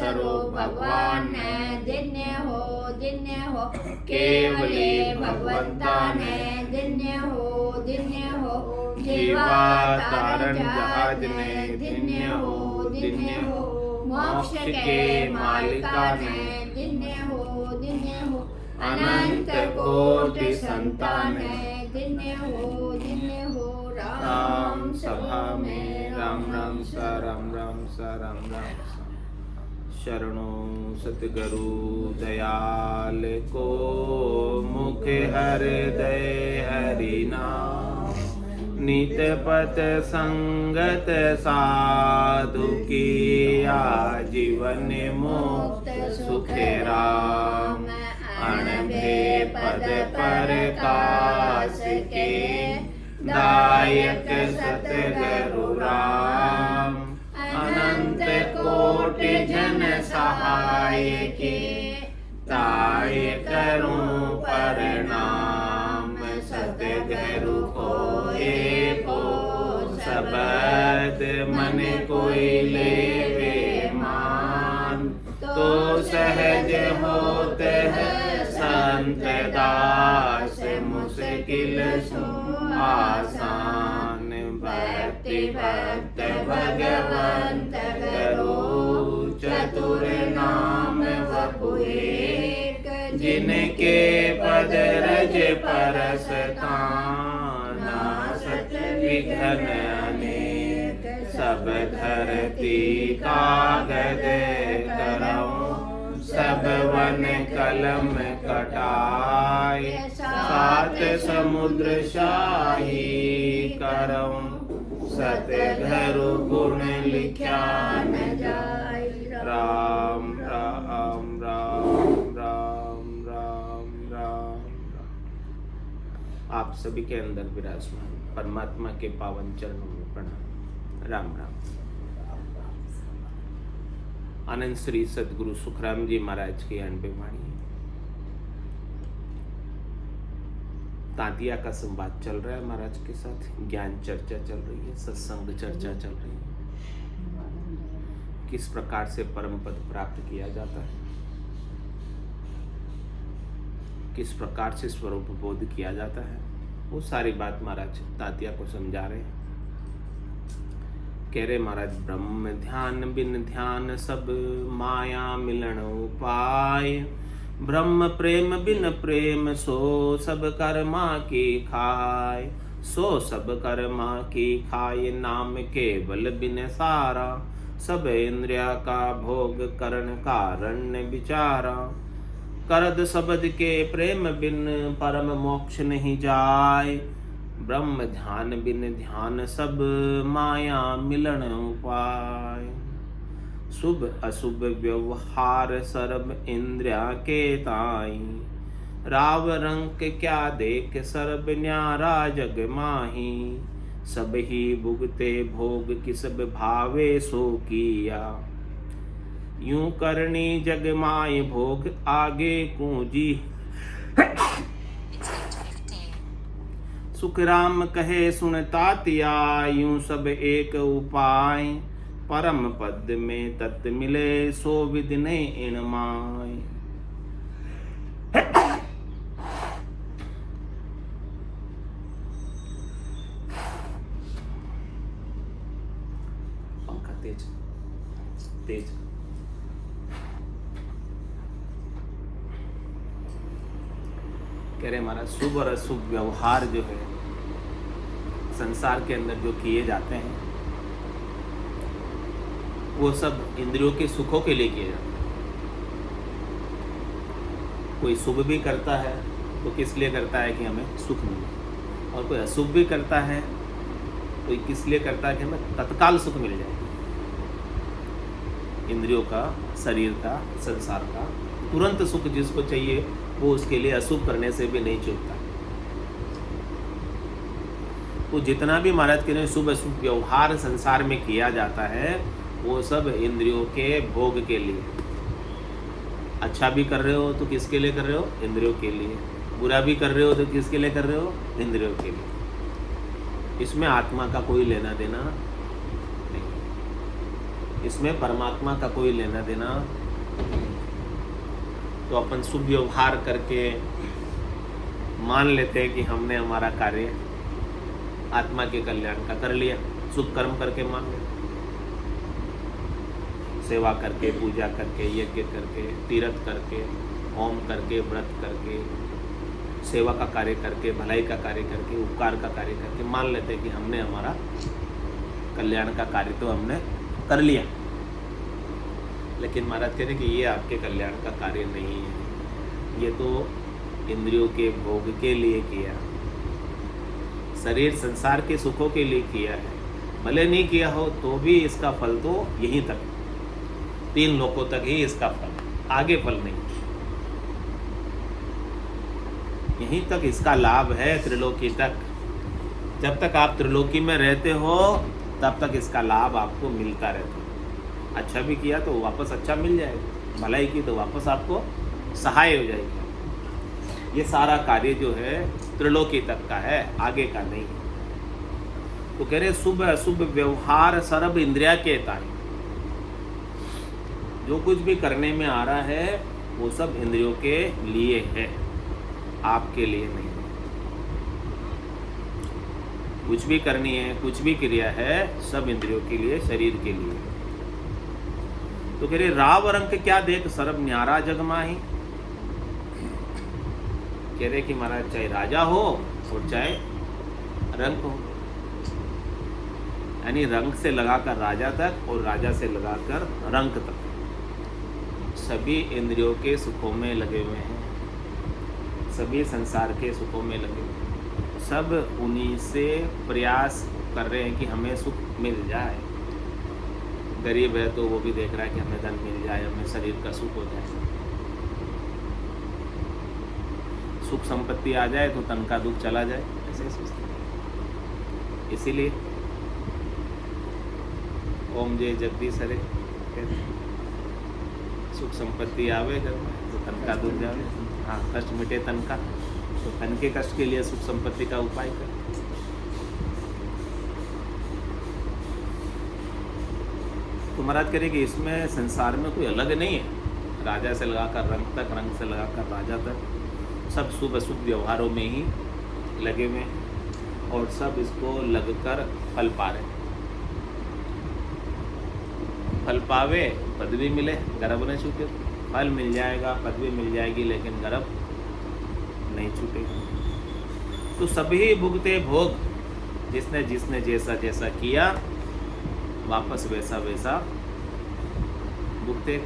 करो भगवान ने धन्य हो केवले भगवंता ने धन्य हो जीवा तारण जहाज ने धन्य हो मोक्ष के मालिका ने धन्य हो अनंत कोटि संतान है धन्य हो राम सभा में राम राम सा राम राम सा राम राम सा। शरणो सतगुरु दयाल को मुख हृदय हरि नाम नित पत संगत साधु की जीवन मुक्त सुख राम अनभे पद प्रकाश के दायक सतगुरु राम अनंत कोटि जन सहाय के ताय करूं प्रणाम सतगुरु को एको सबद मन कोई लेवे मान तो सहज होते है संत दास मुश्किल सो आसान भक्ति भक्त भगवंत करो चतुर नाम वपुएक जिनके पद रज परसता नासत विघ्न अनेक सब धरती कागज करऊं सब वन कलम कटाए सात समुद्र शाही करऊं सतगुरु गुण लिख्या न जाय राम राम राम राम राम राम। आप सभी के अंदर विराजमान परमात्मा के पावन चरणों में प्रणाम। राम राम। आनंद श्री सदगुरु सुखराम जी महाराज की 90 वाणी। तांतिया का संवाद चल रहा है महाराज के साथ, ज्ञान चर्चा चल रही है, सत्संग चर्चा चल रही है, किस प्रकार से परम पद प्राप्त किया जाता है, किस प्रकार से स्वरूप बोध किया जाता है, वो सारी बात महाराज तांतिया को समझा रहे हैं। कह रहे महाराज ब्रह्म ध्यान बिन ध्यान सब माया मिलन उपाय ब्रह्म प्रेम बिन प्रेम सो सब कर्मा की खाय सो सब कर्मा की खाय नाम केवल बिन सारा सब इंद्रिया का भोग करण कारण विचारा करद शब्द के प्रेम बिन परम मोक्ष नहीं जाय ब्रह्म ध्यान बिन ध्यान सब माया मिलन उपाय शुभ अशुभ व्यवहार सर्व इंद्रिया के ताई राव रंग क्या देख सर्व न्यारा जग माही सब ही भुगते भोग किस भावे सो किया यूं करनी जग माय भोग आगे कूंजी सुख राम कहे सुन तातिया यूं सब एक उपाय परम पद में तत् मिले सो विधि ने इन माय पंखा तेज तेज कह रहे हमारा शुभ और अशुभ व्यवहार जो है संसार के अंदर जो किए जाते हैं वो सब इंद्रियों के सुखों के लिए किए जाते हैं। कोई शुभ भी करता है तो किस लिए करता है कि हमें सुख मिले, और कोई अशुभ भी करता है कोई किस लिए करता है कि हमें तत्काल सुख मिल जाए। इंद्रियों का, शरीर का, संसार का तुरंत सुख जिसको चाहिए वो उसके लिए अशुभ करने से भी नहीं चूकता। तो जितना भी महाराज के लिए शुभ अशुभ व्यवहार संसार में किया जाता है वो सब इंद्रियों के भोग के लिए। अच्छा भी कर रहे हो तो किसके लिए कर रहे हो? इंद्रियों के लिए। बुरा भी कर रहे हो तो किसके लिए कर रहे हो? इंद्रियों के लिए। इसमें आत्मा का कोई लेना देना नहीं। इसमें परमात्मा का कोई लेना देना। तो अपन शुभ व्यवहार करके मान लेते हैं कि हमने हमारा कार्य आत्मा के कल्याण का कर लिया, शुभ कर्म करके मान लेते, सेवा करके, पूजा करके, यज्ञ करके, तीर्थ करके, होम करके, व्रत करके, सेवा का कार्य करके, भलाई का कार्य करके, उपकार का कार्य करके मान लेते हैं कि हमने हमारा कल्याण का कार्य तो हमने कर लिया। लेकिन महाराज कह रहे कि ये आपके कल्याण का कार्य नहीं है, ये तो इंद्रियों के भोग के लिए किया, शरीर संसार के सुखों के लिए किया है। भले नहीं किया हो तो भी इसका फल तो यहीं तक, 3 लोकों तक ही इसका फल, आगे फल नहीं। यहीं तक इसका लाभ है, त्रिलोकी तक। जब तक आप त्रिलोकी में रहते हो तब तक इसका लाभ आपको मिलता रहता है। अच्छा भी किया तो वापस अच्छा मिल जाएगा, भलाई की तो वापस आपको सहाय हो जाएगी। ये सारा कार्य जो है त्रिलोकी तक का है, आगे का नहीं है। तो कह रहे शुभ अशुभ व्यवहार सर्व इंद्रिया के ताई, जो कुछ भी करने में आ रहा है वो सब इंद्रियों के लिए है, आपके लिए नहीं। कुछ भी करनी है, कुछ भी क्रिया है, सब इंद्रियों के लिए, शरीर के लिए। तो कह रहे राव रंग क्या देख सर्व न्यारा जग माही। कह रहे कि महाराज चाहे राजा हो और चाहे रंग हो, यानी रंग से लगाकर राजा तक और राजा से लगाकर रंग तक, सभी इंद्रियों के सुखों में लगे हुए हैं, सभी संसार के सुखों में लगे हुए हैं। सब उन्हीं से प्रयास कर रहे हैं कि हमें सुख मिल जाए। गरीब है तो वो भी देख रहा है कि हमें धन मिल जाए, हमें शरीर का सुख हो जाए, सुख संपत्ति आ जाए तो तन का दुख चला जाए, ऐसे सोचते हैं। इसीलिए ओम जय जगदीश हरे कहते हैं, सुख संपत्ति आवे घर में तो तन का दुख जावे, हाँ कष्ट मिटे तन का, तो तन के कष्ट के लिए सुख संपत्ति का उपाय कर। तो महाराज कह रहे कि इसमें संसार में कोई अलग नहीं है, राजा से लगाकर रंग तक, रंग से लगाकर राजा तक, सब शुभ अशुभ व्यवहारों में ही लगे हुए हैं और सब इसको लगकर फल पा रहे। फल पावे पदवी मिले, गर्भ न छूटे। फल मिल जाएगा, पदवी मिल जाएगी, लेकिन गर्भ नहीं छूटेगा। तो सभी भुगते भोग, जिसने जिसने जैसा जैसा किया वापस वैसा वैसा भुगते।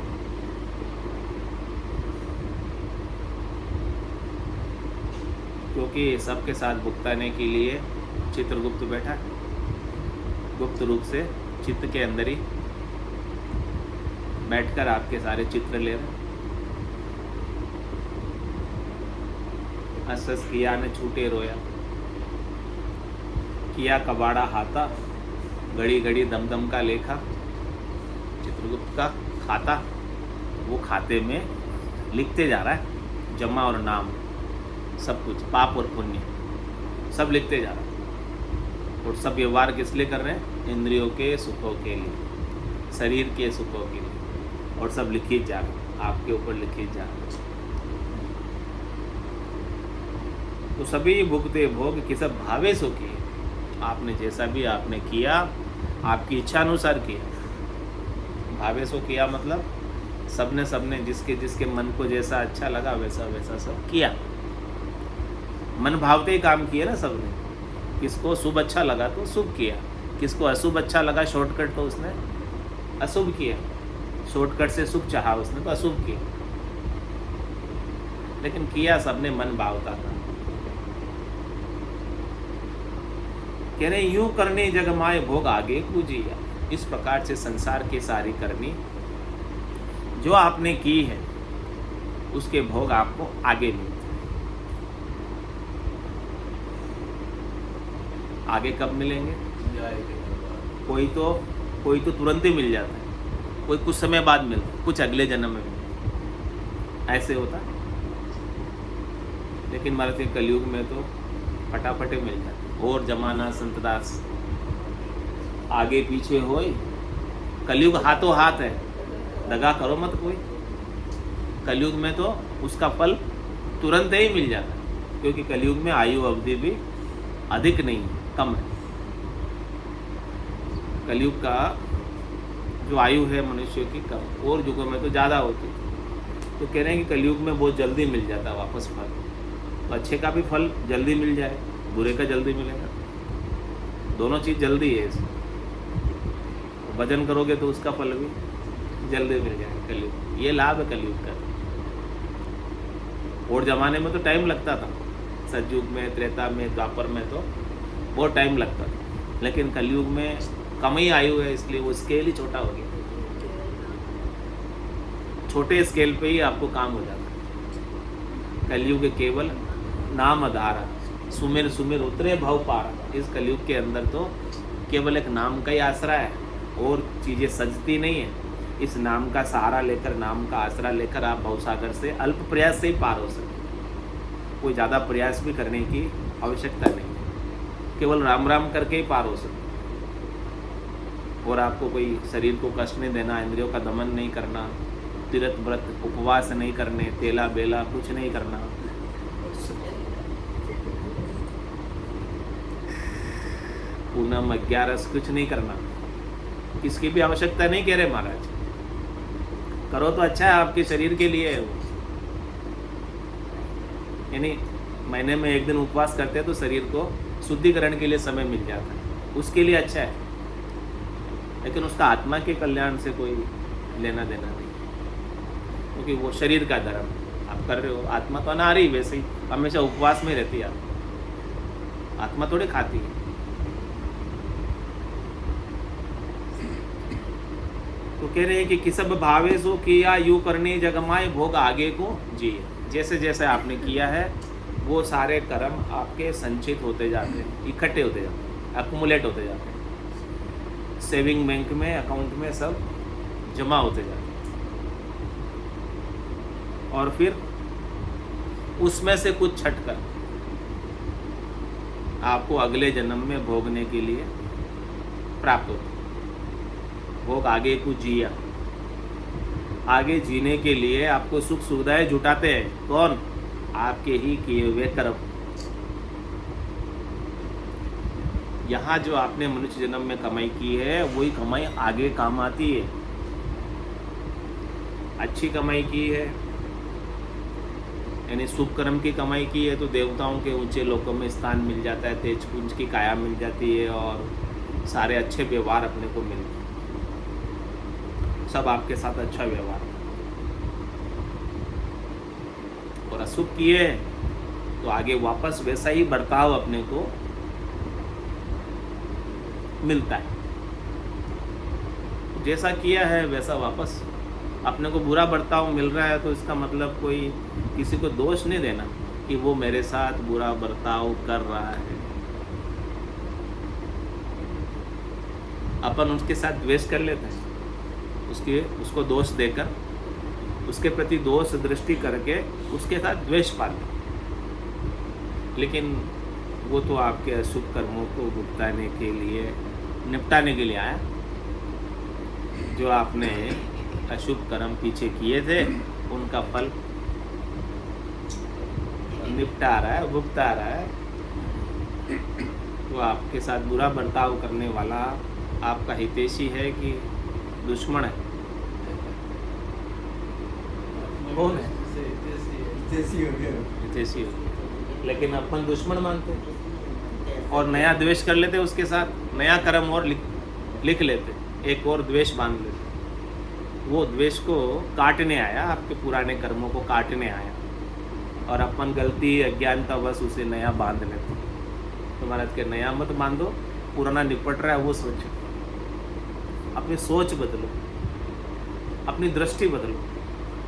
क्योंकि सबके साथ भुगताने के लिए चित्रगुप्त बैठा, गुप्त रूप से चित्त के अंदर ही बैठकर आपके सारे चित्र ले रहे। हस हस किया न छूटे रोया, किया कबाड़ा हाथा, घड़ी घड़ी दम दम का लेखा। चित्रगुप्त का खाता, वो खाते में लिखते जा रहा है, जमा और नाम सब कुछ, पाप और पुण्य सब लिखते जा रहा है। और सब व्यवहार किस लिए कर रहे हैं? इंद्रियों के सुखों के लिए, शरीर के सुखों के लिए, और सब लिखी जा रहा है, आपके ऊपर लिखी जा रहा है। तो सभी भुगते भोग कि सब भावे सो किए। आपने जैसा भी आपने किया, आपकी इच्छा अनुसार किया। भावे सो किया मतलब सबने जिसके जिसके मन को जैसा अच्छा लगा वैसा वैसा सब किया। मन भावते ही काम किया ना सबने। किसको शुभ अच्छा लगा तो शुभ किया, किसको अशुभ अच्छा लगा शॉर्टकट तो उसने अशुभ किया, शॉर्टकट से शुभ चाहा उसने तो अशुभ किया। लेकिन किया सबने मन भावता था। कह रहे यूं करनी जग माए भोग आगे पूजिया। इस प्रकार से संसार की सारी करनी जो आपने की है उसके भोग आपको आगे मिलते। आगे कब मिलेंगे? कोई तो तुरंत ही मिल जाता है, कोई कुछ समय बाद मिलता है, कुछ अगले जन्म में मिलता है, ऐसे होता है। लेकिन महाराज के कलयुग में तो फटाफट मिल जाता है। और जमाना संतदास आगे पीछे होए कलयुग हाथों हाथ है, दगा करो मत कोई। कलयुग में तो उसका फल तुरंत ही मिल जाता है, क्योंकि कलयुग में आयु अवधि भी अधिक नहीं, कम है। कलयुग का जो आयु है मनुष्य की कम, और युगों में तो ज़्यादा होती है। तो कह रहे हैं कि कलयुग में बहुत जल्दी मिल जाता है वापस फल। तो अच्छे का भी फल जल्दी मिल जाए, बुरे का जल्दी मिलेगा, दोनों चीज़ जल्दी है इसमें। भजन करोगे तो उसका फल भी जल्दी मिल जाएगा कलयुग, ये लाभ है कलयुग का। और जमाने में तो टाइम लगता था, सतयुग में, त्रेता में, द्वापर में तो बहुत टाइम लगता था, लेकिन कलयुग में कम ही आयु है, इसलिए वो स्केल ही छोटा हो गया। छोटे स्केल पे ही आपको काम हो जाता है। कलयुग केवल नाम आधारा, सुमिर सुमिर उतरे भव पारा। इस कलयुग के अंदर तो केवल एक नाम का ही आसरा है, और चीज़ें सजती नहीं है। इस नाम का सहारा लेकर, नाम का आसरा लेकर आप भवसागर से अल्प प्रयास से ही पार हो सकते हैं। कोई ज़्यादा प्रयास भी करने की आवश्यकता नहीं है, केवल राम राम करके ही पार हो सकते हैं। और आपको कोई शरीर को कष्ट नहीं देना, इंद्रियों का दमन नहीं करना, तीर्थ व्रत उपवास नहीं करने, तेला बेला कुछ नहीं करना, पूनम 11 कुछ नहीं करना, किसकी भी आवश्यकता नहीं कह रहे महाराज। करो तो अच्छा है, आपके शरीर के लिए है वो। यानी महीने में एक दिन उपवास करते हैं तो शरीर को शुद्धिकरण के लिए समय मिल जाता है, उसके लिए अच्छा है। लेकिन उसका आत्मा के कल्याण से कोई लेना देना नहीं, क्योंकि वो शरीर का धर्म आप कर रहे हो। आत्मा तो अनाहारी वैसे ही हमेशा उपवास में रहती है, आत्मा थोड़ी खाती है। तो कह रहे हैं कि किसब भावे सो किया, यू करने जगमाए भोग आगे को जी। जैसे जैसे आपने किया है वो सारे कर्म आपके संचित होते जाते हैं, इकट्ठे होते जाते हैं, अकुमुलेट होते जाते हैं, सेविंग बैंक में, अकाउंट में सब जमा होते जाते हैं। और फिर उसमें से कुछ छटकर आपको अगले जन्म में भोगने के लिए प्राप्त होता है। भोग आगे को जिया, आगे जीने के लिए आपको सुख सुविधाएं जुटाते हैं कौन? आपके ही किए हुए कर्म। यहाँ जो आपने मनुष्य जन्म में कमाई की है वही कमाई आगे काम आती है। अच्छी कमाई की है यानी शुभ कर्म की कमाई की है तो देवताओं के ऊंचे लोकों में स्थान मिल जाता है, तेज पुंज की काया मिल जाती है और सारे अच्छे व्यवहार अपने को मिलते हैं, सब आपके साथ अच्छा व्यवहार। और अशुभ किए तो आगे वापस वैसा ही बर्ताव अपने को मिलता है। जैसा किया है वैसा वापस अपने को बुरा बर्ताव मिल रहा है, तो इसका मतलब कोई किसी को दोष नहीं देना कि वो मेरे साथ बुरा बर्ताव कर रहा है। अपन उसके साथ द्वेष कर लेते हैं, उसको दोष देकर, उसके प्रति दोष दृष्टि करके उसके साथ द्वेष पाते। लेकिन वो तो आपके अशुभ कर्मों को भुगताने के लिए, निपटाने के लिए आया। जो आपने अशुभ कर्म पीछे किए थे उनका फल निपटा रहा है, भुगता रहा है। तो आपके साथ बुरा बर्ताव करने वाला आपका हितैषी है कि दुश्मन है? कौन है? हितैषी हो, लेकिन अपन दुश्मन मानते और नया द्वेष कर लेते, उसके साथ नया कर्म और लिख लेते, एक और द्वेष बांध लेते। वो द्वेष को काटने आया, आपके पुराने कर्मों को काटने आया, और अपन गलती अज्ञानता बस उसे नया बांध लेते। तो महाराज के नया मत बांधो, पुराना निपट रहा है वो सोचो, अपनी सोच बदलो, अपनी दृष्टि बदलो।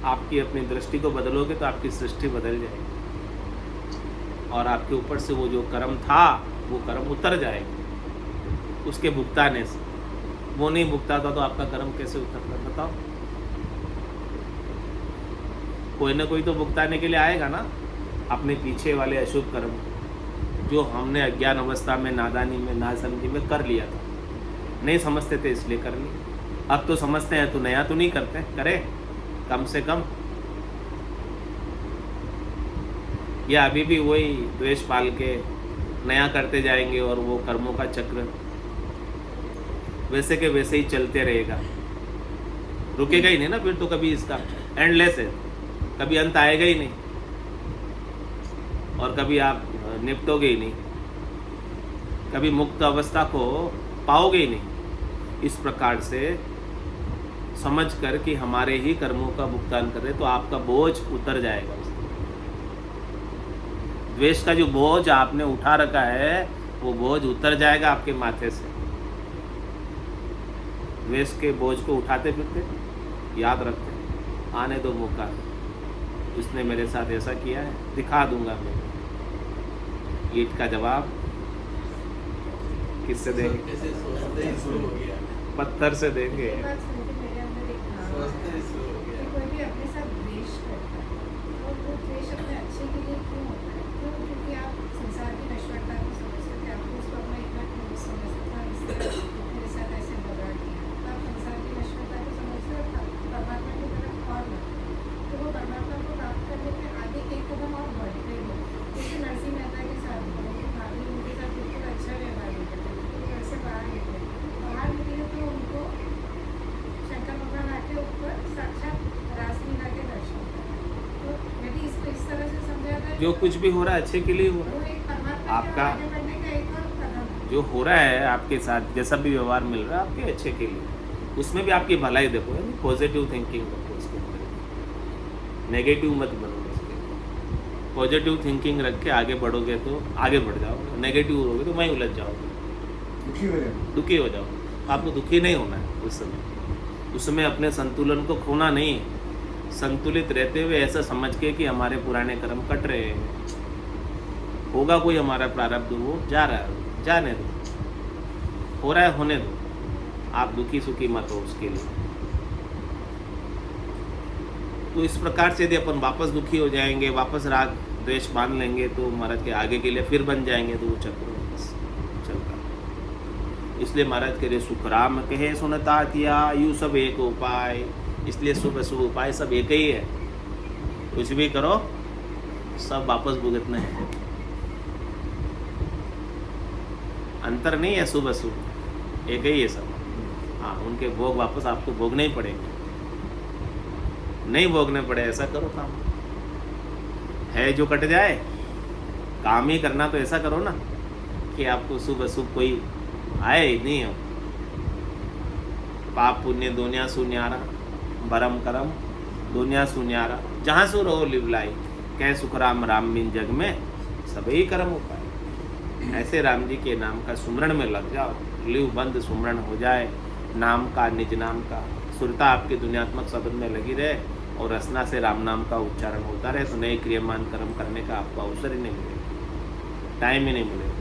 आपकी अपनी दृष्टि को बदलोगे तो आपकी सृष्टि बदल जाएगी और आपके ऊपर से वो जो कर्म था वो कर्म उतर जाएगा उसके भुगताने से। वो नहीं भुगताता तो आपका कर्म कैसे उतरता बताओ? कोई ना कोई तो भुगताने के लिए आएगा ना, अपने पीछे वाले अशुभ कर्म जो हमने अज्ञान अवस्था में, नादानी में, नासमझी में कर लिया था, नहीं समझते थे इसलिए कर लिया। अब तो समझते हैं तो नया तो नहीं करते, करे कम से कम। या अभी भी वही द्वेष पाल के नया करते जाएंगे और वो कर्मों का चक्र वैसे के वैसे ही चलते रहेगा, रुकेगा ही नहीं ना फिर तो। कभी इसका एंडलेस है, कभी अंत आएगा ही नहीं और कभी आप निपटोगे ही नहीं, कभी मुक्त अवस्था को पाओगे ही नहीं। इस प्रकार से समझ कर कि हमारे ही कर्मों का भुगतान कर रहे तो आपका बोझ उतर जाएगा। द्वेष का जो बोझ आपने उठा रखा है वो बोझ उतर जाएगा आपके माथे से। द्वेष के बोझ को उठाते फिरते याद रखते, आने दो मौका, इसने मेरे साथ ऐसा किया है, दिखा दूंगा मैं। ईंट का जवाब किससे देंगे? पत्थर से देंगे। कोई भी अपने साथ द्वेष करता है और वो द्वेष अपने अच्छे के लिए क्यों होता है? क्यों? क्योंकि आप संसार की नश्वरता को समझते थे, आपको उसको अपना इतना क्यों समझते थे, इसलिए मेरे साथ ऐसे झगड़ा किया। तो आप संसार की नश्वरता को समझते हो, परमात्मा की तरफ और बढ़ते, तो वो परमात्मा को प्राप्त करने के आगे एक कदम और बढ़ते हो। जैसे नरसिंह मेहता के साथ भाभी उनके साथ बिल्कुल अच्छा व्यवहार नहीं करते, तो घर से बाहर निकले तो उनको शंकर भगवान आके ऊपर साक्षात रासलीला के दर्शन करें। तो यदि इसको इस तरह से समझा जाए, जो कुछ भी हो रहा है अच्छे के लिए हो रहा वो है। एक परमात्मा के आपका आगे बढ़ने का एक और कदम है। जो हो रहा है आपके साथ, जैसा भी व्यवहार मिल रहा है आपके अच्छे के लिए, उसमें भी आपकी भलाई देखो, यानी पॉजिटिव थिंकिंग रखो उसके अंदर, नेगेटिव मत बनो उसके। पॉजिटिव थिंकिंग रख के आगे बढ़ोगे तो आगे बढ़ जाओगे, नेगेटिव रहोगे तो वहीं उलझ जाओगे, दुखी हो जाओगे। आपको दुखी नहीं होना है उस समय। उस समय अपने संतुलन को खोना नहीं है, संतुलित रहते हुए ऐसा समझ के कि हमारे पुराने कर्म कट रहे हैं, होगा कोई हमारा प्रारब्ध, वो जा रहा है, जाने दो, हो रहा है होने दो, आप दुखी सुखी मत हो उसके लिए। तो इस प्रकार से यदि अपन वापस दुखी हो जाएंगे, वापस राग द्वेष मान लेंगे तो महाराज के आगे के लिए फिर बन जाएंगे, तो वो चक्र चलता। इसलिए महाराज कह रहे सुखराम कहे सुनता तिया, यू सब एक उपाय। इसलिए शुभ शुभ उपाय सब एक ही है, कुछ भी करो सब वापस भुगतने हैं, अंतर नहीं है, शुभ शुभ एक ही है सब। हाँ, उनके भोग वापस आपको भोगने ही पड़ेंगे, नहीं भोगने पड़े ऐसा करो काम है जो कट जाए। काम ही करना तो ऐसा करो ना कि आपको शुभ शुभ कोई आए ही नहीं हो। पाप पुण्य दुनिया सुन्यारा, बरम करम दुनिया सुन्यारा, जहाँ सु रहो लिवलाई, कह सुखराम राम बिन जग में सभी कर्म उपाय। ऐसे राम जी के नाम का सुमरण में लग जाओ, लिव बंद सुमरण हो जाए, नाम का निज नाम का सुरता आपके दुनियात्मक शब्द में लगी रहे और रसना से राम नाम का उच्चारण होता रहे, तो नए क्रियमान कर्म करने का आपको अवसर ही नहीं मिलेगा, टाइम ही नहीं मिलेगा।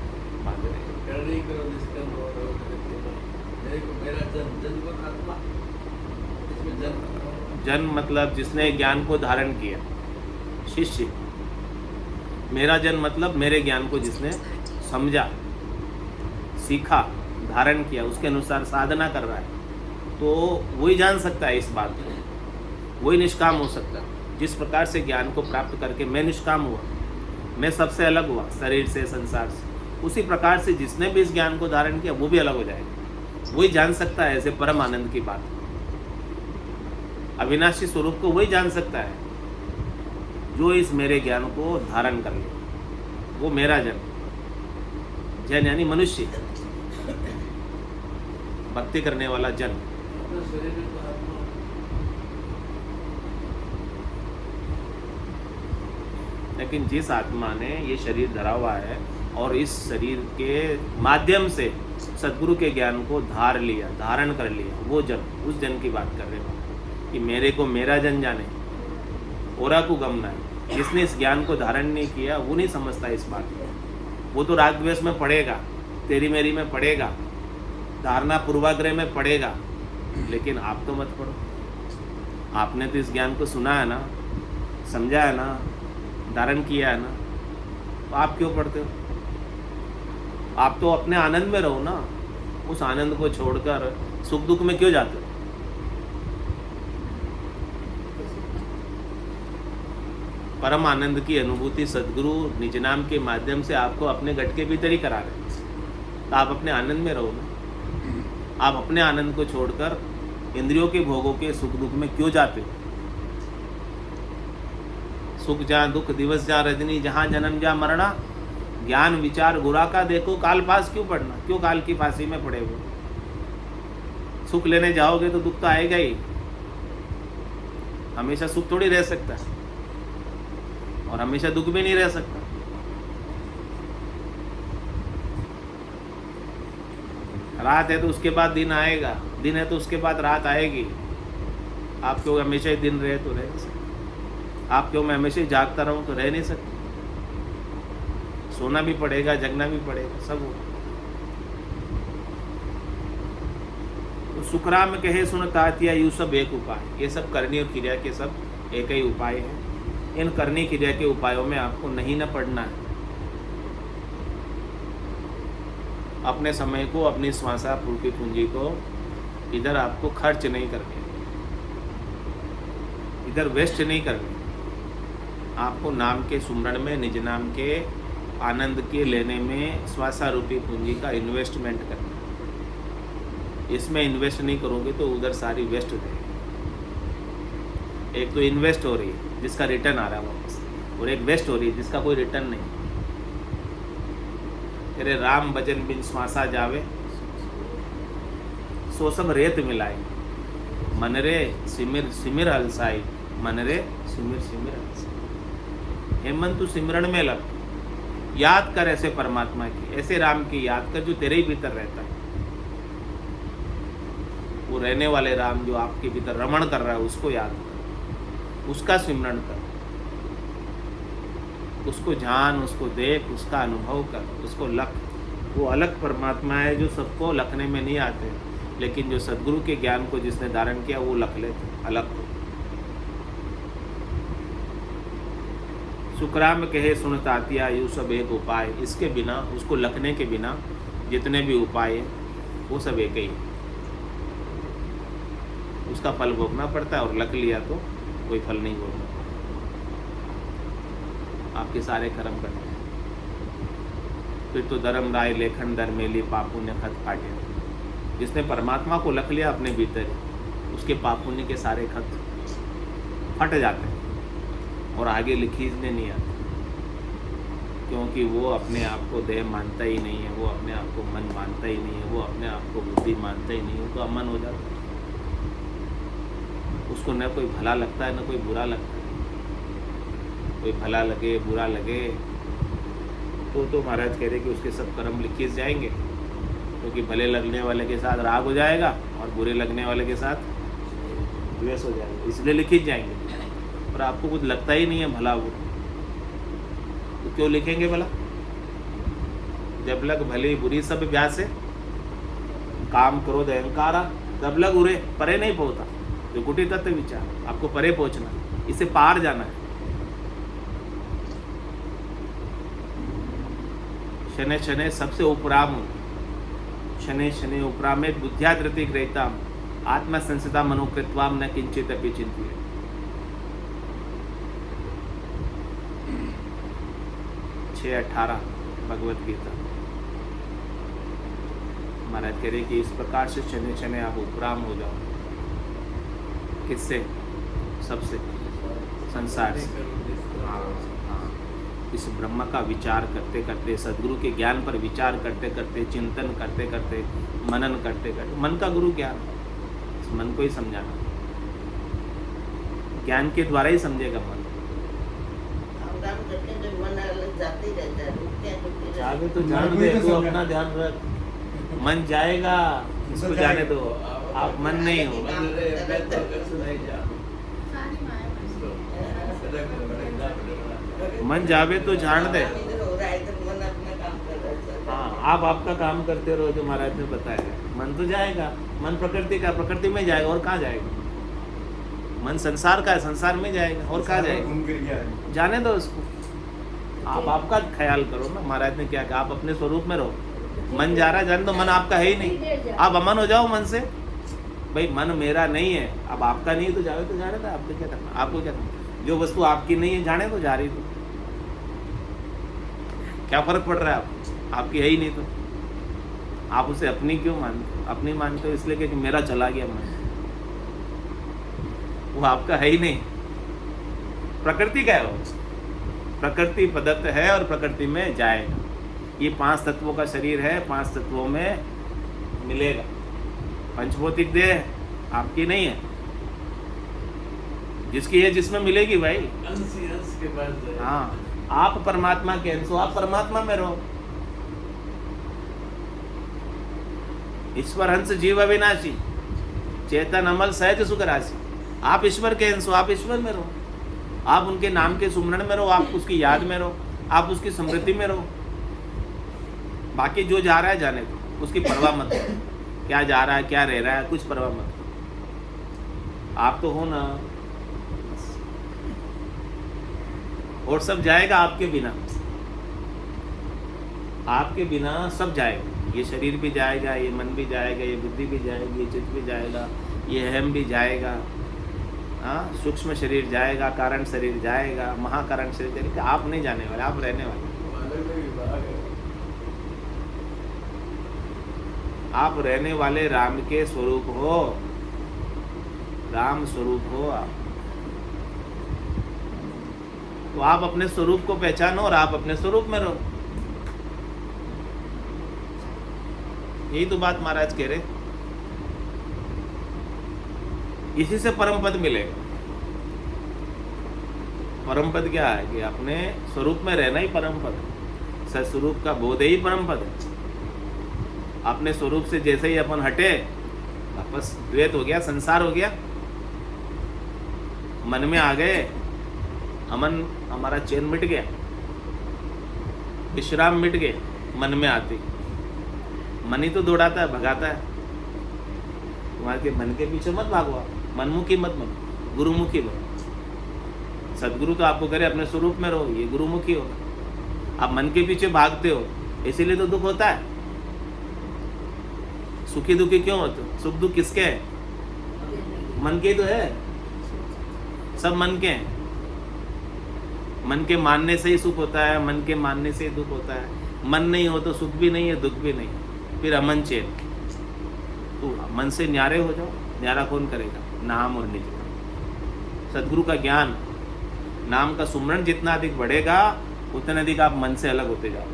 जन मतलब जिसने ज्ञान को धारण किया, शिष्य। मेरा जन मतलब मेरे ज्ञान को जिसने समझा, सीखा, धारण किया, उसके अनुसार साधना कर रहा है, तो वही जान सकता है इस बात को, वही निष्काम हो सकता है। जिस प्रकार से ज्ञान को प्राप्त करके मैं निष्काम हुआ, मैं सबसे अलग हुआ शरीर से, संसार से, उसी प्रकार से जिसने भी इस ज्ञान को धारण किया वो भी अलग हो जाएगा, वही जान सकता है ऐसे परम आनंद की बात। अविनाशी स्वरूप को वही जान सकता है जो इस मेरे ज्ञान को धारण कर ले, वो मेरा जन। जन यानी मनुष्य, भक्ति करने वाला जन। लेकिन जिस आत्मा ने ये शरीर धरा हुआ है और इस शरीर के माध्यम से सद्गुरु के ज्ञान को धारण कर लिया, वो जन, उस जन की बात कर रहे हैं कि मेरे को मेरा जन जाने, ओरा को गम ना है। जिसने इस ज्ञान को धारण नहीं किया वो नहीं समझता इस बात को, वो तो राग द्वेष में पड़ेगा, तेरी मेरी में पड़ेगा, धारणा पूर्वाग्रह में पड़ेगा, लेकिन आप तो मत पढ़ो। आपने तो इस ज्ञान को सुना है ना, समझा है ना, धारण किया है ना, तो आप क्यों पढ़ते हो? आप तो अपने आनंद में रहो ना, उस आनंद को छोड़कर सुख दुख में क्यों जाते हो? परम आनंद की अनुभूति सद्गुरु निज नाम के माध्यम से आपको अपने घट के भीतर ही करा रहे हैं। तो आप अपने आनंद में रहो ना। आप अपने आनंद को छोड़कर इंद्रियों के भोगों के सुख दुख में क्यों जाते हो? सुख जहाँ दुख दिवस जहाँ रजनी, जहाँ जन्म जहाँ मरणा, ज्ञान विचार गुरा का देखो, काल पास क्यों पड़ना? क्यों काल की फांसी में पड़े हो? सुख लेने जाओगे तो दुख तो आएगा ही। हमेशा सुख थोड़ी रह सकता है और हमेशा दुख भी नहीं रह सकता। रात है तो उसके बाद दिन आएगा, दिन है तो उसके बाद रात आएगी। आप क्यों हमेशा ही दिन रहे तो रह नहीं सकते। आप क्यों मैं हमेशा ही जागता रहूं तो रह नहीं सकते। सोना भी पड़ेगा, जगना भी पड़ेगा, सब होगा। तो सुखराम कहे सुन तातिया, यू सब एक उपाय। ये सब करनी और क्रिया के सब एक ही उपाय हैं। इन करनी क्रिया के उपायों में आपको नहीं न पड़ना है। अपने समय को, अपनी श्वासा पूर्ति पूंजी को इधर आपको खर्च नहीं करनी, इधर वेस्ट नहीं करनी। आपको नाम के सुमरण में, निज नाम के आनंद के लेने में श्वासा रूपी पूंजी का इन्वेस्टमेंट करना। इसमें इन्वेस्ट नहीं करोगे तो उधर सारी वेस्ट हो जाएगी। एक तो इन्वेस्ट हो रही है जिसका रिटर्न आ रहा है वापस, और एक वेस्ट हो रही है जिसका कोई रिटर्न नहीं। तेरे राम भजन बिन श्वासा जावे, सो सब रेत मिलाए। मन रे सिमिर सिमिर अलसाई, मन रे सिमिर सिमिर अलसाई। हे मन तू सिमरण में लग, याद कर ऐसे परमात्मा की, ऐसे राम की याद कर जो तेरे ही भीतर रहता है। वो रहने वाले राम जो आपके भीतर रमण कर रहा है उसको याद कर, उसका सिमरण कर, उसको जान, उसको देख, उसका अनुभव कर, उसको लख। वो अलग परमात्मा है जो सबको लखने में नहीं आते, लेकिन जो सद्गुरु के ज्ञान को जिसने धारण किया वो लख लेते अलग को। सुखराम कहे सुन तातिया, यू सब एक उपाय। इसके बिना, उसको लखने के बिना जितने भी उपाय हैं वो सब एक ही है। उसका फल भोगना पड़ता है और लख लिया तो कोई फल नहीं भोगना। आपके सारे कर्म करते हैं। फिर तो धर्म राय लेखन दर मेली, पापुण्य खत फाटे। जिसने परमात्मा को लख लिया अपने भीतर, उसके पापुण्य के सारे खत फट जाते हैं और आगे लिखीजने नहीं आते, क्योंकि वो अपने आप को देह मानता ही नहीं है, वो अपने आप को मन मानता ही नहीं है, वो अपने आप को बुद्धि मानता ही नहीं है। तो अमन हो जाता है। उसको न कोई भला लगता है न कोई बुरा लगता है। कोई भला लगे बुरा लगे तो महाराज कह रहे कि उसके सब कर्म लिखीज जाएंगे, क्योंकि भले लगने वाले के साथ राग हो जाएगा और बुरे लगने वाले के साथ द्वेष हो जाएगा, इसलिए लिखीज जाएंगे। और आपको कुछ लगता ही नहीं है भला बुरा, तो क्यों लिखेंगे भला? जब लग भली बुरी सब ब्यासे, काम क्रोध अहंकारा, तब लग उरे परे नहीं पहुंचा। जो कुटी तत्व विचार, आपको परे पहुंचना, इसे पार जाना है। शने शने सबसे उपराम हूँ, शने शने उपरामे बुद्ध्याधृति ग्रहिता, आत्मा संसिता मनोकृत्वाम न किंचित अपि चिंतित। 6:18 भगवत गीता। महाराज कह रहे कि इस प्रकार से शने शने आप उपराम हो जाओ। किससे? सबसे, संसार से। इस ब्रह्म का विचार करते करते, सद्गुरु के ज्ञान पर विचार करते करते, चिंतन करते करते, मनन करते करते, मन का गुरु ज्ञान, इस मन को ही समझाना। ज्ञान के द्वारा ही समझेगा मन। जागे तो जान दे, तू अपना ध्यान रख। मन जाएगा, इसको जाने दो। आप मन नहीं हो। मन जावे तो जान दे। हाँ, आप आपका काम करते रहो जो महाराज ने बताया है। मन तो जाएगा, मन प्रकृति का, प्रकृति में जाएगा और कहाँ जाएगा? मन संसार का है, संसार में जाएगा और कहाँ जाएगा? जाने दो उसको। आप आपका ख्याल करो ना। महाराज ने क्या कहा? आप अपने स्वरूप में रहो। मन जा रहा है, जाने दो, मन आपका है ही नहीं। आप अमन हो जाओ मन से। भाई मन मेरा नहीं है, अब आपका नहीं है तो जावे तो जाने दो। आपको क्या करना? आपको क्या करना? जो वस्तु आपकी नहीं है जाने तो जा रही, तो क्या फर्क पड़ रहा है आपकी है ही नहीं तो आप उसे अपनी क्यों मानते हो? अपनी मानते हो इसलिए कि मेरा चला गया मन, वो आपका है ही नहीं। प्रकृति का है वो, प्रकृति प्रदत्त है और प्रकृति में जाएगा। ये 5 तत्वों का शरीर है, 5 तत्वों में मिलेगा। पंचभौतिक देह आपकी नहीं है, जिसकी है जिसमें मिलेगी भाई। अंश के बाद हाँ, आप परमात्मा के अंश हो, आप परमात्मा में रहो। ईश्वर हंस जीव अविनाशी, चेतन अमल सहज सुख राशि। आप ईश्वर के अंश हो, आप ईश्वर में रहो, आप उनके नाम के सुमरण में रहो, आप उसकी याद में रहो, आप उसकी स्मृति में रहो। बाकी जो जा रहा है जाने दो, उसकी परवाह मत करो, क्या जा रहा है क्या रह रहा है कुछ परवाह मत करो, आप तो हो ना। और सब जाएगा आपके बिना, आपके बिना सब जाएगा। ये शरीर भी जाएगा, ये मन भी जाएगा, ये बुद्धि भी जाएगी, ये चित्त भी जाएगा, ये अहम भी जाएगा, हाँ, सूक्ष्म शरीर जाएगा, कारण शरीर जाएगा, महाकारण शरीर जाएगा। आप नहीं जाने वाले, आप रहने वाले। आप रहने वाले राम के स्वरूप हो, राम स्वरूप हो आप। तो आप अपने स्वरूप को पहचानो और आप अपने स्वरूप में रहो। यही तो बात महाराज कह रहे। इसी से परम पद मिलेगा। परम पद क्या है कि अपने स्वरूप में रहना ही परम पद है। सस्वरूप का बोध ही परम पद है। अपने स्वरूप से जैसे ही अपन हटे, वापस द्वैत हो गया, संसार हो गया, मन में आ गए, अमन, हमारा चैन मिट गया, विश्राम मिट गए। मन में आती, मन ही तो दौड़ाता है, भगाता है। तुम्हारे के मन के पीछे मत भागो, मनमुखी मत बनो, गुरुमुखी बनो। सदगुरु तो आपको करे अपने स्वरूप में रहो, ये गुरुमुखी हो। आप मन के पीछे भागते हो, इसीलिए तो दुख होता है। सुखी दुखी क्यों होते हो? सुख दुख किसके है? मन के तो है, सब मन के हैं। मन के मानने से ही सुख होता है, मन के मानने से ही दुख होता है। मन नहीं हो तो सुख भी नहीं है, दुख भी नहीं, फिर अमन चैन। तो मन से न्यारे हो जाओ। न्यारा कौन करेगा? नाम और निज। सदगुरु का ज्ञान, नाम का सुमरण जितना अधिक बढ़ेगा, उतने अधिक आप मन से अलग होते जाओ,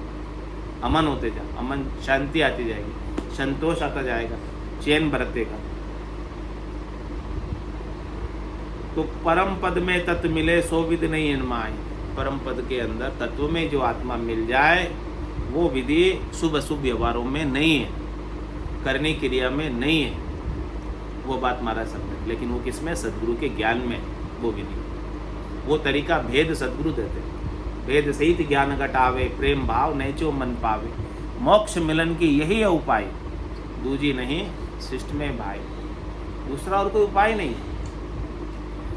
अमन होते जाओ। अमन, शांति आती जाएगी, संतोष आता जाएगा, चैन बरतेगा। तो परम पद में तत्व मिले सो विधि नहीं इनमाई। परम पद के अंदर तत्व में जो आत्मा मिल जाए, वो विधि शुभ अशुभ व्यवहारों में नहीं है, करनी क्रिया में नहीं है। वो बात मारा समझ, लेकिन वो किसमें? सदगुरु के ज्ञान में। वो विधि, वो तरीका भेद सदगुरु देते। भेद सहित ज्ञान घटावे, प्रेम भाव नैचो मन पावे। मोक्ष मिलन की यही है उपाय, दूजी नहीं शिष्ट में भाई। दूसरा और कोई उपाय नहीं।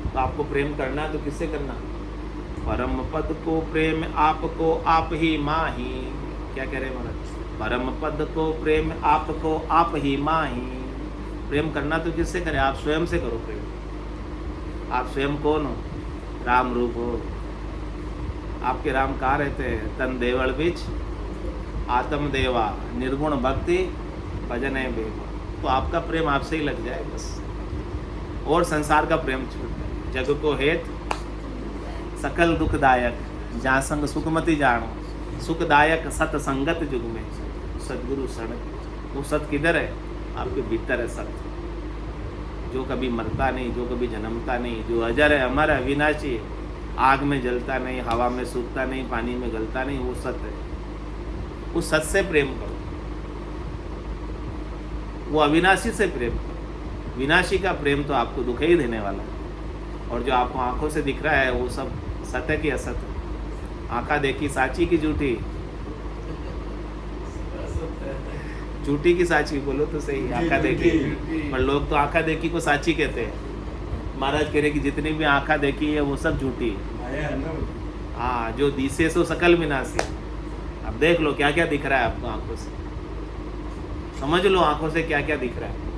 तो आपको प्रेम करना तो किससे करना? परम पद को प्रेम आपको आप ही माही। क्या कह रहे हैं महाराज? परम पद को प्रेम आपको आप ही माही। प्रेम करना तो किससे करें? आप स्वयं से करो प्रेम। आप स्वयं कौन हो? राम रूप हो। आपके राम कहाँ रहते हैं? तन देवल बीच आत्म देवा, निर्गुण भक्ति भजन है बेवा। तो आपका प्रेम आपसे ही लग जाए बस, और संसार का प्रेम छूट जाए। जग को हेत सकल दुखदायक, जहाँ संग सुखमति जानो। सुखदायक सतसंगत जुग में सदगुरु सड़क। वो सत किधर है? आपके भीतर है सत, जो कभी मरता नहीं, जो कभी जन्मता नहीं, जो अजर है, अमर है, अविनाशी है, आग में जलता नहीं, हवा में सूखता नहीं, पानी में गलता नहीं। वो सत है। उस सत से प्रेम करो, वो अविनाशी से प्रेम करो। विनाशी का प्रेम तो आपको दुख ही देने वाला है। और जो आपको आंखों से दिख रहा है वो सब सत्य की असत है। आंखा देखी साची की झूठी, झूठी की साची बोलो तो सही। आंखा देखी, पर लोग तो आंखा देखी को साची कहते हैं। महाराज कह रहे कि जितनी भी आंखा देखी है वो सब झूठी है। हाँ, जो दिसे सो सकल विनाशी। अब देख लो क्या क्या दिख रहा है आपको आंखों से, समझ लो आंखों से क्या क्या दिख रहा है।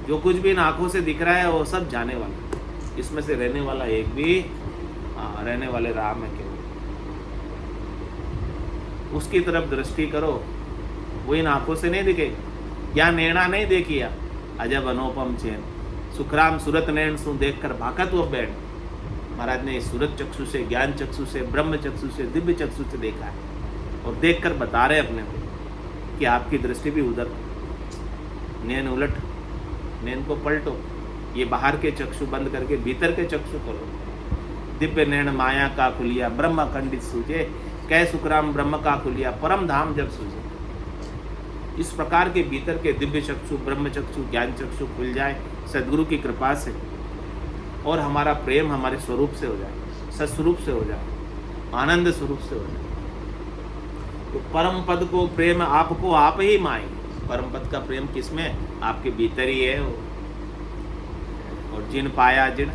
जो कुछ भी इन आंखों से दिख रहा है वो सब जाने वाला, इसमें से रहने वाला एक भी हाँ, रहने वाले राम है केवल। उसकी तरफ दृष्टि करो, वो इन आंखों से नहीं दिखे। या नैना नहीं देखिया अजब अनुपम चैन, सुखराम सूरत नैन सु देख कर भाकत वो बैठ। महाराज ने इस सूरत चक्षु से, ज्ञान चक्षु से, ब्रह्म चक्षु से, दिव्य चक्षु से देखा है और देख कर बता रहे अपने को कि आपकी दृष्टि भी उधर, नैन उलट, नैन को पलटो, ये बाहर के चक्षु बंद करके भीतर के चक्षु खोलो। दिव्य नैन माया का खुलिया ब्रह्म खंडित सूझे, कै सुखराम ब्रह्म का खुलिया परम धाम जब सूझे। इस प्रकार के भीतर के दिव्य चक्षु, ब्रह्म चक्षु, ज्ञान चक्षु खुल जाए सदगुरु की कृपा से, और हमारा प्रेम हमारे स्वरूप से हो जाए, सस्वरूप से हो जाए, आनंद स्वरूप से हो जाए। तो परम पद को प्रेम आपको आप ही माई। परम पद का प्रेम किसमें? आपके भीतर ही है वो। और जिन पाया जिन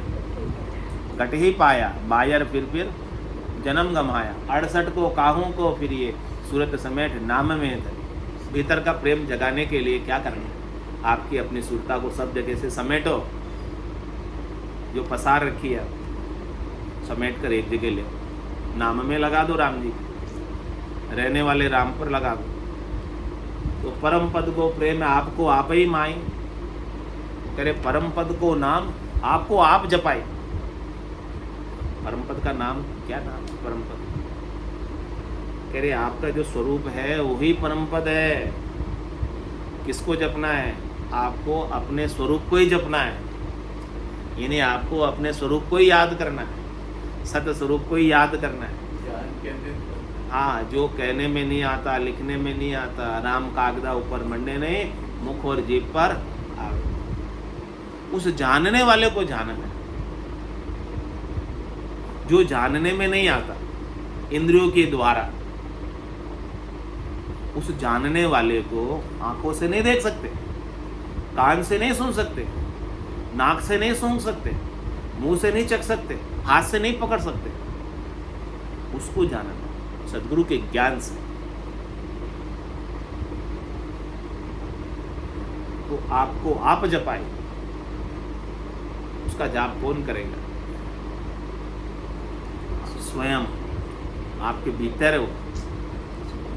घट ही पाया, बायर फिर जन्म गमाया। 68 को काहू को फिर ये सूरत समेट नाम में धरे। भीतर का प्रेम जगाने के लिए क्या करना है? आपकी अपनी सुरता को सब जगह से समेटो, जो पसार रखी है समेट कर एक जगह ले, नाम में लगा दो, राम जी रहने वाले राम पर लगा दो। तो परम पद को प्रेम आपको आप ही माई करे, परम पद को नाम आपको आप जपाए। परम पद का नाम क्या नाम? परम पद कह रहे आपका जो स्वरूप है वही परम पद है। किसको जपना है? आपको अपने स्वरूप को ही जपना है, यानी आपको अपने स्वरूप को ही याद करना है, सत स्वरूप को ही याद करना है। ज्ञान केंद्रित हाँ, जो कहने में नहीं आता, लिखने में नहीं आता, राम कागदा ऊपर मंडे नहीं, मुख और जीभ पर आवे। उस जानने वाले को जानना है, जो जानने में नहीं आता इंद्रियों के द्वारा। उस जानने वाले को आंखों से नहीं देख सकते, कान से नहीं सुन सकते, नाक से नहीं सूंघ सकते, मुंह से नहीं चख सकते, हाथ से नहीं पकड़ सकते। उसको जानना सदगुरु के ज्ञान से। तो आपको आप जपाए, उसका जाप कौन करेगा? स्वयं आपके भीतर है वो,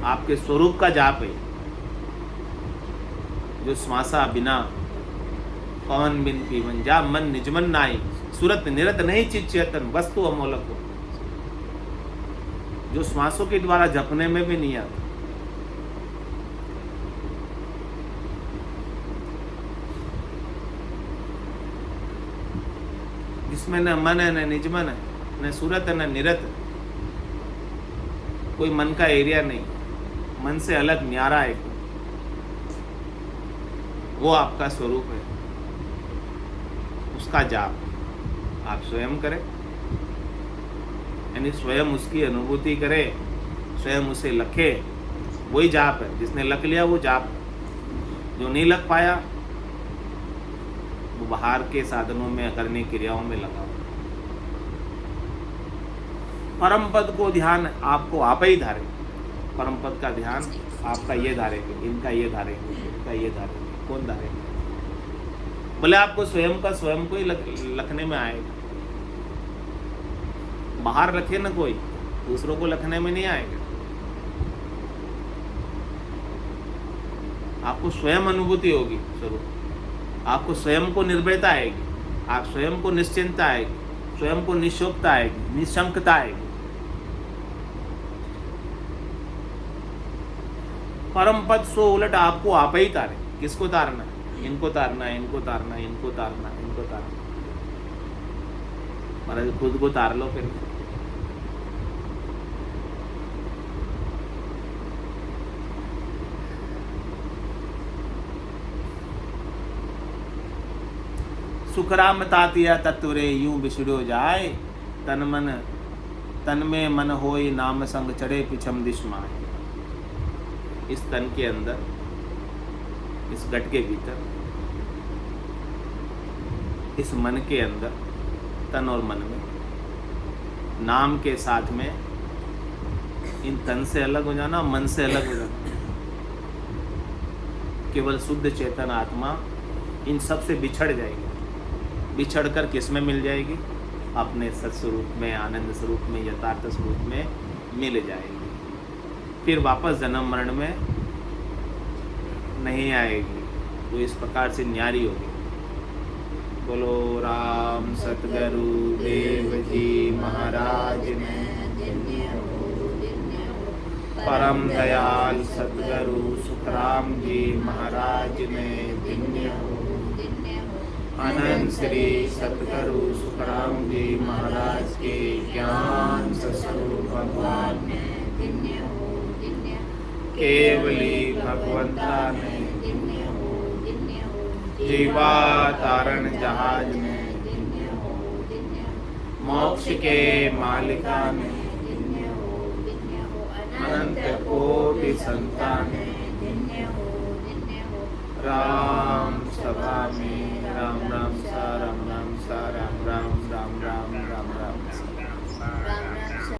आपके स्वरूप का जाप है। जो श्वासा बिना पवन बिन पीवन, जा मन निजमन नाई, सूरत निरत नहीं चित चेतन, वस्तु अमोलक हो। जो श्वासों के द्वारा जपने में भी नहीं आता। जिसमें न मन है, न निजमन है, न सूरत है, न निरत। कोई मन का एरिया नहीं, मन से अलग न्यारा है, वो आपका स्वरूप है। उसका जाप आप स्वयं करें, यानी स्वयं उसकी अनुभूति करे, स्वयं उसे लखे। वही जाप है। जिसने लख लिया वो जाप। जो नहीं लग पाया वो बाहर के साधनों में करने क्रियाओं में लगा। परम पद को ध्यान आपको आप ही धारे। परम पद का ध्यान आपका ये धारेंगे, इनका ये धारेंगे, इनका ये धारेंगे। कौन धारेगा? बोले आपको स्वयं का स्वयं को ही लखने में आएगा। बाहर रखे ना कोई, दूसरों को लखने में नहीं आएगा। आपको स्वयं अनुभूति होगी स्वरूप। आपको स्वयं को निर्भयता आएगी, आप स्वयं को निश्चिंतता आएगी, स्वयं को निशोकता आएगी, निशंकता आएगी। परम पद सो उलट आपको आप ही तारे। किसको तारना है? इनको तारना है, इनको तारना है, इनको तारना है, इनको तारना। महाराज खुद को तार लो फिर। सुखराम तातिया तत्वरे यूं बिछड़ो जाए, तन में मन होए नाम संग चढ़े पिछम दिश माए। इस तन के अंदर, इस घट के भीतर, इस मन के अंदर, तन और मन में, नाम के साथ में इन तन से अलग हो जाना, मन से अलग हो जाना। केवल शुद्ध चेतन आत्मा इन सब से बिछड़ जाएगी। बिछड़ कर किस में मिल जाएगी? अपने सत्स्वरूप में, आनंद स्वरूप में, यथार्थ स्वरूप में मिल जाएगी। फिर वापस जन्म मरण में नहीं आएगी। तो इस प्रकार से न्यारी होगी। बोलो राम सतगुरु देव जी महाराज ने, परम दयाल सतगुरु सुखराम जी महाराज ने, अनंत श्री सतगुरु सुखराम जी महाराज के ज्ञान सस्वरूप भगवान ने, केवली भगवंता ने, जीवा तारण जहाज ने, मोक्ष के मालिका ने, अनंत कोटि संतान ने, राम सभा में राम राम